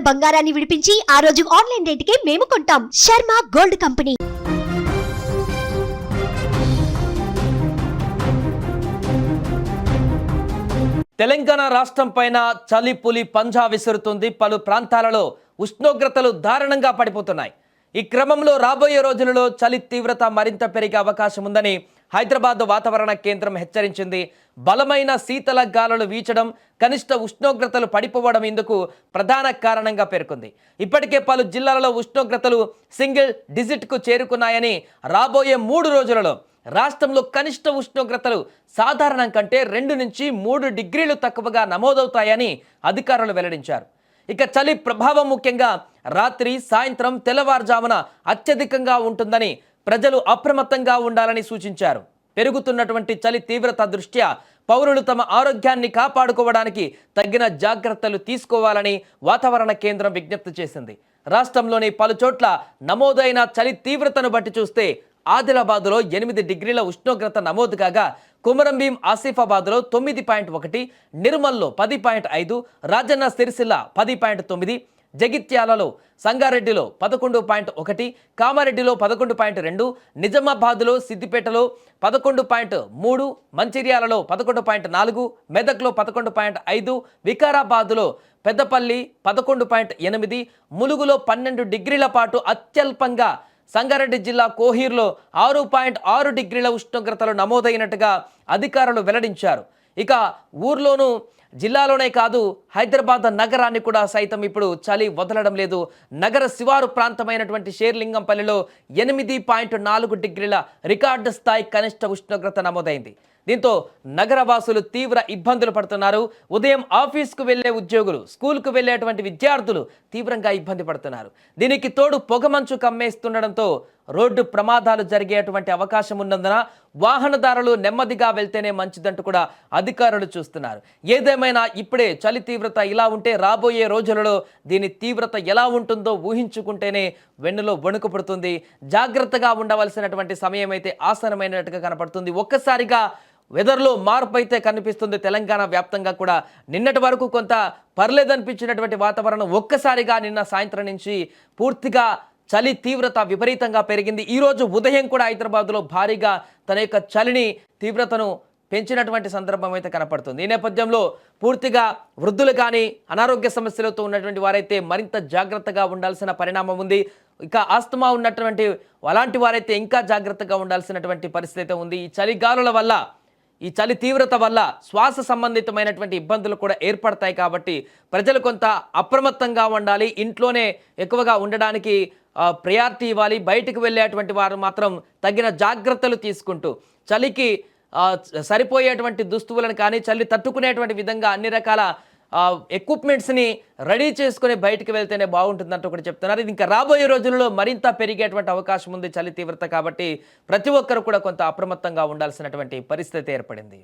బంగారాన్ని విడిపించి ఆ రోజు ఆన్లైన్ రేటుకే మేము కొంటాం. Sharma gold company. తెలంగాణ రాష్ట్రం పైన చలి పులి పంజా విసురుతుంది. పలు ప్రాంతాలలో ఉష్ణోగ్రతలు దారుణంగా పడిపోతున్నాయి. ఈ క్రమంలో రాబోయే రోజులలో చలి తీవ్రత మరింత పెరిగే అవకాశం ఉందని హైదరాబాద్ వాతావరణ కేంద్రం హెచ్చరించింది. బలమైన శీతల గాలులు వీచడం, కనిష్ట ఉష్ణోగ్రతలు పడిపోవడం ఇందుకు ప్రధాన కారణంగా పేర్కొంది. ఇప్పటికే పలు జిల్లాలలో ఉష్ణోగ్రతలు సింగిల్ డిజిట్కు చేరుకున్నాయని, రాబోయే 3 రోజులలో రాష్ట్రంలో కనిష్ట ఉష్ణోగ్రతలు సాధారణం కంటే 2 నుంచి 3 డిగ్రీలు తక్కువగా నమోదవుతాయని అధికారులు వెల్లడించారు. ఇక చలి ప్రభావం ముఖ్యంగా రాత్రి, సాయంత్రం, తెల్లవారుజామున అత్యధికంగా ఉంటుందని, ప్రజలు అప్రమత్తంగా ఉండాలని సూచించారు. పెరుగుతున్నటువంటి చలి తీవ్రత దృష్ట్యా పౌరులు తమ ఆరోగ్యాన్ని కాపాడుకోవడానికి తగిన జాగ్రత్తలు తీసుకోవాలని వాతావరణ కేంద్రం విజ్ఞప్తి చేసింది. రాష్ట్రంలోని పలు చోట్ల నమోదైన చలి తీవ్రతను బట్టి చూస్తే ఆదిలాబాద్లో 8 డిగ్రీల ఉష్ణోగ్రత నమోదు కాగా, కుమరంభీం ఆసిఫాబాద్లో 9.1, నిర్మల్లో 10.5, రాజన్న సిరిసిల్ల 10.9, జగిత్యాలలో, సంగారెడ్డిలో 11.1, కామారెడ్డిలో 11.2, నిజామాబాద్లో, సిద్దిపేటలో 11.3, మంచిర్యాలలో 11.4, మెదక్లో 11.5, వికారాబాద్లో పెద్దపల్లి 11.8, ములుగులో 12 డిగ్రీల పాటు అత్యల్పంగా, సంగారెడ్డి జిల్లా కోహీర్లో 6.6 డిగ్రీల ఉష్ణోగ్రతలు నమోదైనట్టుగా అధికారులు వెల్లడించారు. ఇక ఊర్లోనూ, జిల్లాలోనే కాదు, హైదరాబాద్ నగరాన్ని కూడా సైతం ఇప్పుడు చలి వదలడం లేదు. నగర శివారు ప్రాంతమైనటువంటి షేర్లింగంపల్లిలో 8.4 డిగ్రీల రికార్డు స్థాయి కనిష్ట ఉష్ణోగ్రత నమోదైంది. దీంతో నగరవాసులు తీవ్ర ఇబ్బందులు పడుతున్నారు. ఉదయం ఆఫీస్కు వెళ్లే ఉద్యోగులు, స్కూల్కు వెళ్లేటువంటి విద్యార్థులు తీవ్రంగా ఇబ్బంది పడుతున్నారు. దీనికి తోడు పొగమంచు కమ్మేస్తుండడంతో రోడ్డు ప్రమాదాలు జరిగేటువంటి అవకాశం ఉన్నందున వాహనదారులు నెమ్మదిగా వెళ్తేనే మంచిదంటూ కూడా అధికారులు చూస్తున్నారు. ఏదేమైనా ఇప్పుడే చలి తీవ్రత ఇలా ఉంటే రాబోయే రోజులలో దీని తీవ్రత ఎలా ఉంటుందో ఊహించుకుంటేనే వెన్నులో వణుకు పడుతుంది. జాగ్రత్తగా ఉండవలసినటువంటి సమయం అయితే ఆసనమైనట్టుగా కనపడుతుంది. ఒక్కసారిగా వెదర్లో మార్పు అయితే కనిపిస్తుంది. తెలంగాణ వ్యాప్తంగా కూడా నిన్నటి వరకు కొంత పర్లేదనిపించినటువంటి వాతావరణం ఒక్కసారిగా నిన్న సాయంత్రం నుంచి పూర్తిగా చలి తీవ్రత విపరీతంగా పెరిగింది. ఈరోజు ఉదయం కూడా హైదరాబాద్లో భారీగా తన యొక్క చలిని తీవ్రతను పెంచినటువంటి సందర్భం అయితే కనపడుతుంది. ఈ నేపథ్యంలో పూర్తిగా వృద్ధులు కానీ, అనారోగ్య సమస్యలతో ఉన్నటువంటి వారైతే మరింత జాగ్రత్తగా ఉండాల్సిన పరిణామం ఉంది. ఇక ఆస్తమా ఉన్నటువంటి అలాంటి వారైతే ఇంకా జాగ్రత్తగా ఉండాల్సినటువంటి పరిస్థితి అయితే ఉంది. ఈ చలిగాలుల వల్ల, ఈ చలి తీవ్రత వల్ల శ్వాస సంబంధితమైనటువంటి ఇబ్బందులు కూడా ఏర్పడతాయి. కాబట్టి ప్రజలు కొంత అప్రమత్తంగా ఉండాలి. ఇంట్లోనే ఎక్కువగా ఉండడానికి ప్రయారిటీ ఇవ్వాలి. బయటకు వెళ్ళేటువంటి వారు మాత్రం తగిన జాగ్రత్తలు తీసుకుంటూ చలికి సరిపోయేటువంటి దుస్తువులను కానీ, చలి తట్టుకునేటువంటి విధంగా అన్ని రకాల ఎక్విప్మెంట్స్ని రెడీ చేసుకుని బయటకు వెళ్తేనే బాగుంటుందంటూ కూడా చెప్తున్నారు. ఇది ఇంకా రాబోయే రోజుల్లో మరింత పెరిగేటువంటి అవకాశం ఉంది చలి తీవ్రత. కాబట్టి ప్రతి ఒక్కరు కూడా కొంత అప్రమత్తంగా ఉండాల్సినటువంటి పరిస్థితి ఏర్పడింది.